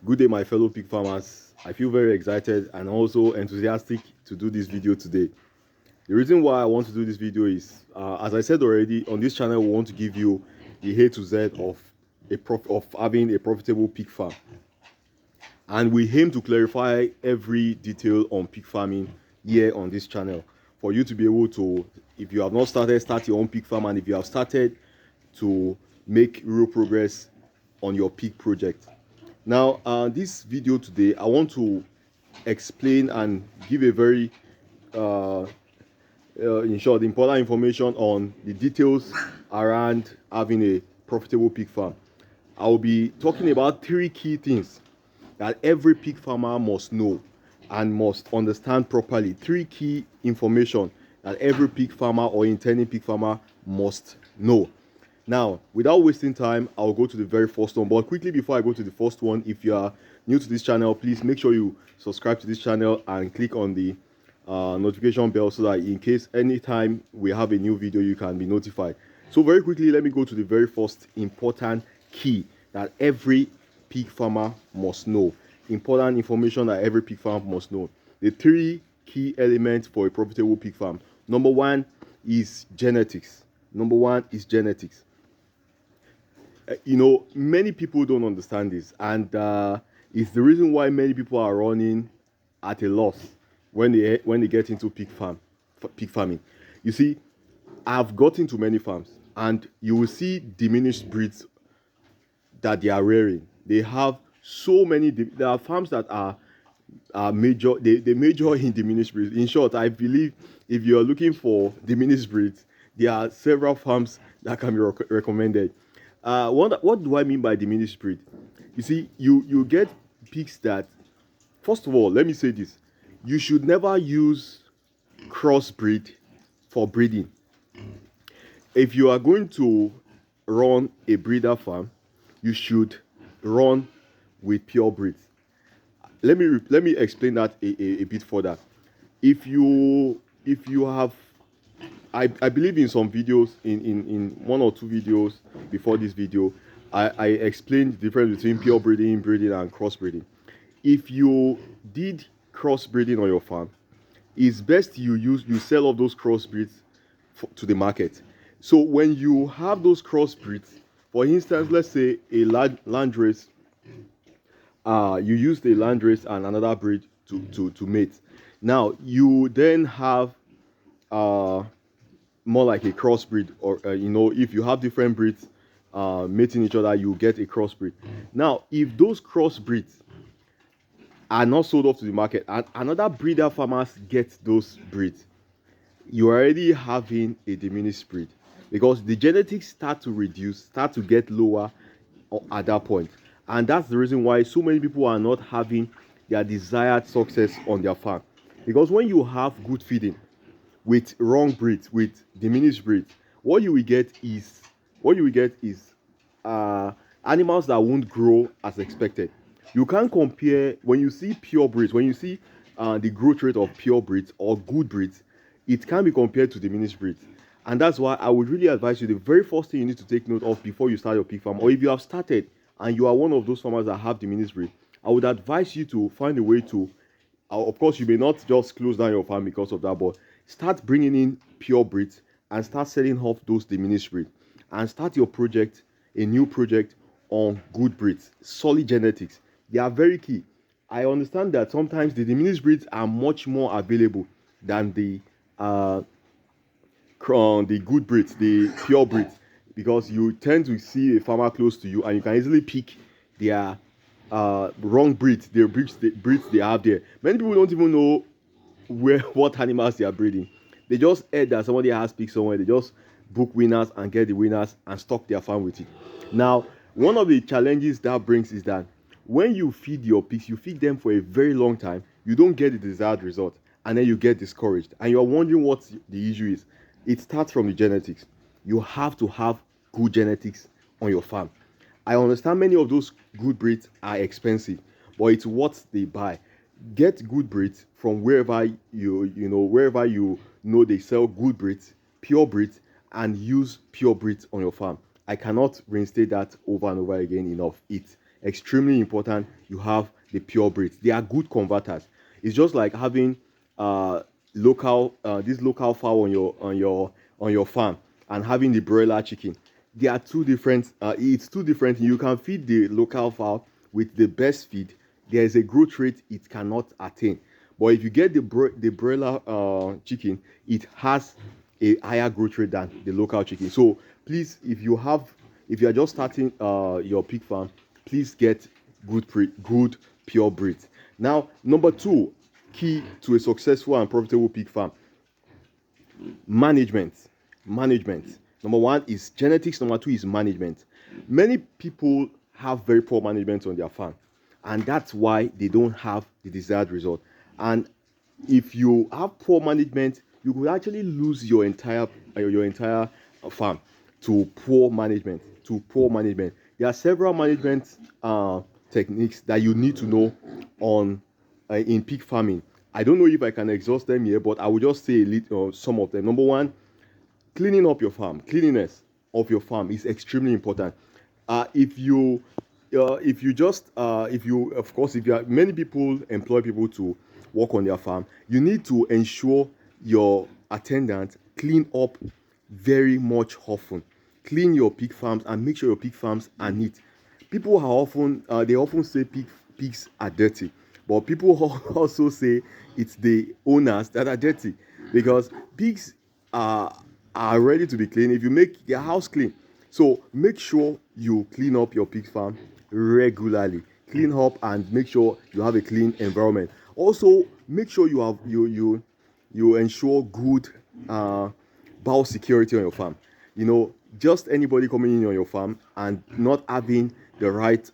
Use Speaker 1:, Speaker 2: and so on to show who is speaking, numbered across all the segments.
Speaker 1: Good day, my fellow pig farmers. I feel very excited and also enthusiastic to do this video today. The reason why I want to do this video is, as I said already, on this channel we want to give you the A to Z of having a profitable pig farm, and we aim to clarify every detail on pig farming here on this channel for you to be able to, if you have not started, start your own pig farm, and if you have started, to make real progress on your pig project. Now, this video today, I want to explain and give a very, in short, important information on the details around having a profitable pig farm. I will be talking about three key things that every pig farmer must know and must understand properly. Three key information that every pig farmer or intending pig farmer must know. Now, without wasting time, I'll go to the very first one. But quickly, before I go to the first one, if you are new to this channel, please make sure you subscribe to this channel and click on the notification bell so that in case anytime we have a new video, you can be notified. So very quickly, let me go to the very first important key that every pig farmer must know. Important information that every pig farmer must know. The three key elements for a profitable pig farm. Number one is genetics. Number one is genetics. Many people don't understand this, and it's the reason why many people are running at a loss when they get into pig farming. You see, I've gotten to many farms, and you will see diminished breeds that they are rearing. They have so many. There are farms that are major. They major in diminished breeds. In short, I believe if you are looking for diminished breeds, there are several farms that can be recommended. What do I mean by diminished breed? You see, you get pigs that, first of all, let me say this: you should never use crossbreed for breeding. If you are going to run a breeder farm, you should run with pure breeds. Let me explain that a bit further. If you have, I believe in some videos, in one or two videos before this video, I explained the difference between pure breeding, and crossbreeding. If you did crossbreeding on your farm, it's best you sell off those crossbreeds to the market. So when you have those crossbreeds, for instance, let's say a landrace, you use the landrace and another breed to mate. Now you then have more like a crossbreed, or if you have different breeds mating each other, you get a crossbreed. Now, if those crossbreeds are not sold off to the market and another breeder farmers get those breeds, you're already having a diminished breed, because the genetics start to reduce, start to get lower at that point. And that's the reason why so many people are not having their desired success on their farm. Because when you have good feeding with wrong breeds, with diminished breeds, what you will get is animals that won't grow as expected. You can't compare when you see pure breeds, when you see the growth rate of pure breeds or good breeds, it can be compared to diminished breeds. And that's why I would really advise you, the very first thing you need to take note of before you start your pig farm, or if you have started and you are one of those farmers that have diminished breed, I would advise you to find a way to, of course, you may not just close down your farm because of that, but start bringing in pure breeds and start selling off those diminished breeds, and start your project, a new project on good breeds, solid genetics. They are very key. I understand that sometimes the diminished breeds are much more available than the good breeds, the pure breeds, because you tend to see a farmer close to you and you can easily pick their wrong breeds, the breeds they have there. Many people don't even know what animals they are breeding. They just heard that somebody has picked somewhere. They just book winners and get the winners and stock their farm with it. Now, one of the challenges that brings is that when you feed your pigs, you feed them for a very long time, you don't get the desired result, and then you get discouraged, and you're wondering what the issue is. It starts from the genetics. You have to have good genetics on your farm. I understand many of those good breeds are expensive, but it's what they buy. Get good breeds from wherever you know they sell good breeds, pure breeds, and use pure breeds on your farm. I cannot reinstate that over and over again enough. extremely important you have the pure breeds. They are good converters. It's just like having local this local fowl on your farm and having the broiler chicken. They are two different. It's two different. You can feed the local fowl with the best feed. There is a growth rate it cannot attain. But if you get the broiler chicken, it has a higher growth rate than the local chicken. So please, if you are just starting your pig farm, please get good pure breeds. Now, number two, key to a successful and profitable pig farm: management. Management. Number one is genetics. Number two is management. Many people have very poor management on their farm, and that's why they don't have the desired result. And if you have poor management, you could actually lose your entire farm to poor management. There are several management techniques that you need to know on in pig farming. I don't know if I can exhaust them here, but I will just say a little, some of them. Number one, cleaning up your farm. Cleanliness of your farm is extremely important. If you of course, if you are, many people employ people to work on their farm, you need to ensure your attendant clean up very much often. Clean your pig farms and make sure your pig farms are neat. People are often they often say pigs are dirty, but people also say it's the owners that are dirty, because pigs are ready to be clean if you make their house clean. So make sure you clean up your pig farm regularly. Clean up and make sure you have a clean environment. Also, make sure you ensure good biosecurity on your farm. Just anybody coming in on your farm and not having the right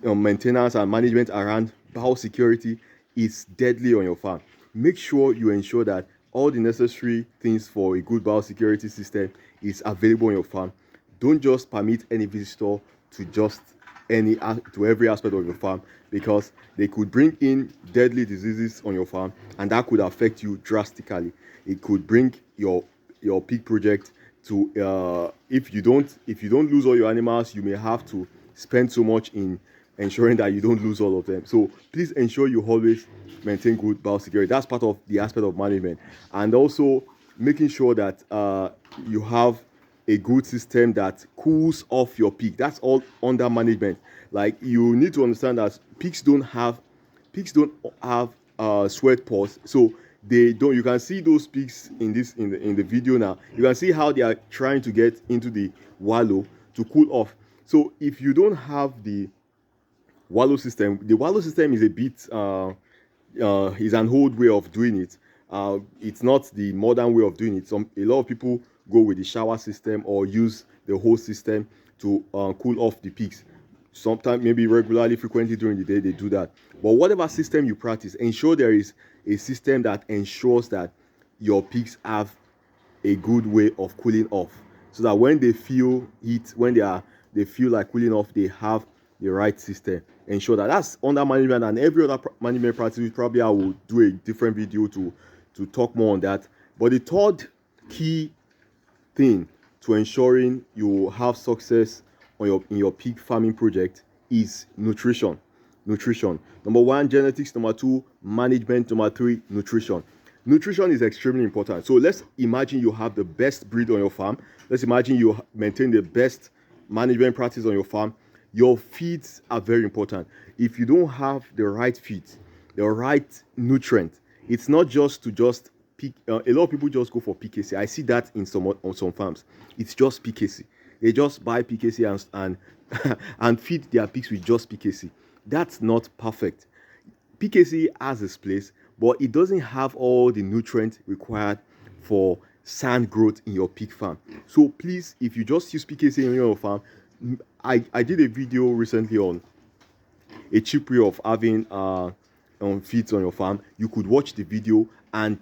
Speaker 1: maintenance and management around biosecurity is deadly on your farm. Make sure you ensure that all the necessary things for a good biosecurity system is available on your farm. Don't just permit any visitor to every aspect of your farm, because they could bring in deadly diseases on your farm, and that could affect you drastically. It could bring your pig project to if you don't lose all your animals, you may have to spend so much in ensuring that you don't lose all of them. So please ensure you always maintain good biosecurity. That's part of the aspect of management, and also making sure that you have a good system that cools off your pig. That's all under management. Like, you need to understand that pigs don't have sweat pores, so they don't. You can see those pigs in the video now. You can see how they are trying to get into the wallow to cool off. So if you don't have the wallow system is a bit is an old way of doing it. It's not the modern way of doing it. A lot of people go with the shower system or use the hose system to cool off the pigs. Sometimes, maybe regularly, frequently during the day, they do that. But whatever system you practice, ensure there is a system that ensures that your pigs have a good way of cooling off, so that when they feel heat, when they feel like cooling off, they have the right system. Ensure that's under management, and every other management practice. Probably I will do a different video to talk more on that. But the third key thing to ensuring you have success in your pig farming project is nutrition. Number one, genetics. Number two, management. Number three, nutrition. Nutrition is extremely important. So let's imagine you have the best breed on your farm. Let's imagine you maintain the best management practice on your farm. Your feeds are very important. If you don't have the right feeds, the right nutrient, it's not just pick. A lot of people just go for PKC. I see that on some farms. It's just PKC. They just buy PKC and and feed their pigs with just PKC. That's not perfect. PKC has its place, but it doesn't have all the nutrients required for sound growth in your pig farm. So please, if you just use PKC in your farm, I did a video recently on a cheap way of having feeds on your farm. You could watch the video and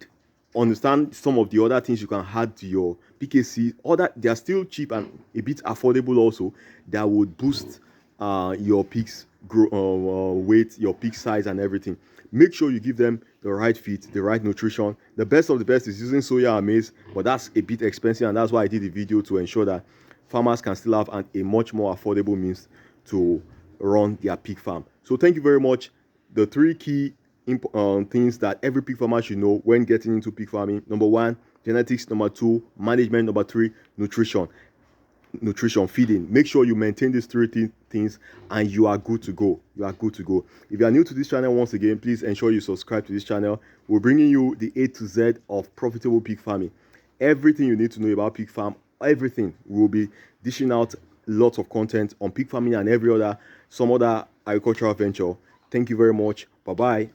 Speaker 1: understand some of the other things you can add to your PKC. They are still cheap and a bit affordable also, that would boost your pigs weight, your pig size and everything. Make sure you give them the right feed, the right nutrition. The best of the best is using soya and maize, but that's a bit expensive, and that's why I did the video, to ensure that farmers can still have a much more affordable means to run their pig farm. So thank you very much. The three key things that every pig farmer should know when getting into pig farming: number one, genetics; number two, management; number three, nutrition, feeding. Make sure you maintain these three things and you are good to go. If you are new to this channel, once again, please ensure you subscribe to this channel. We're bringing you the A to Z of profitable pig farming. Everything you need to know about pig farm, everything. We'll be dishing out lots of content on pig farming and some other agricultural venture. Thank you very much. Bye bye.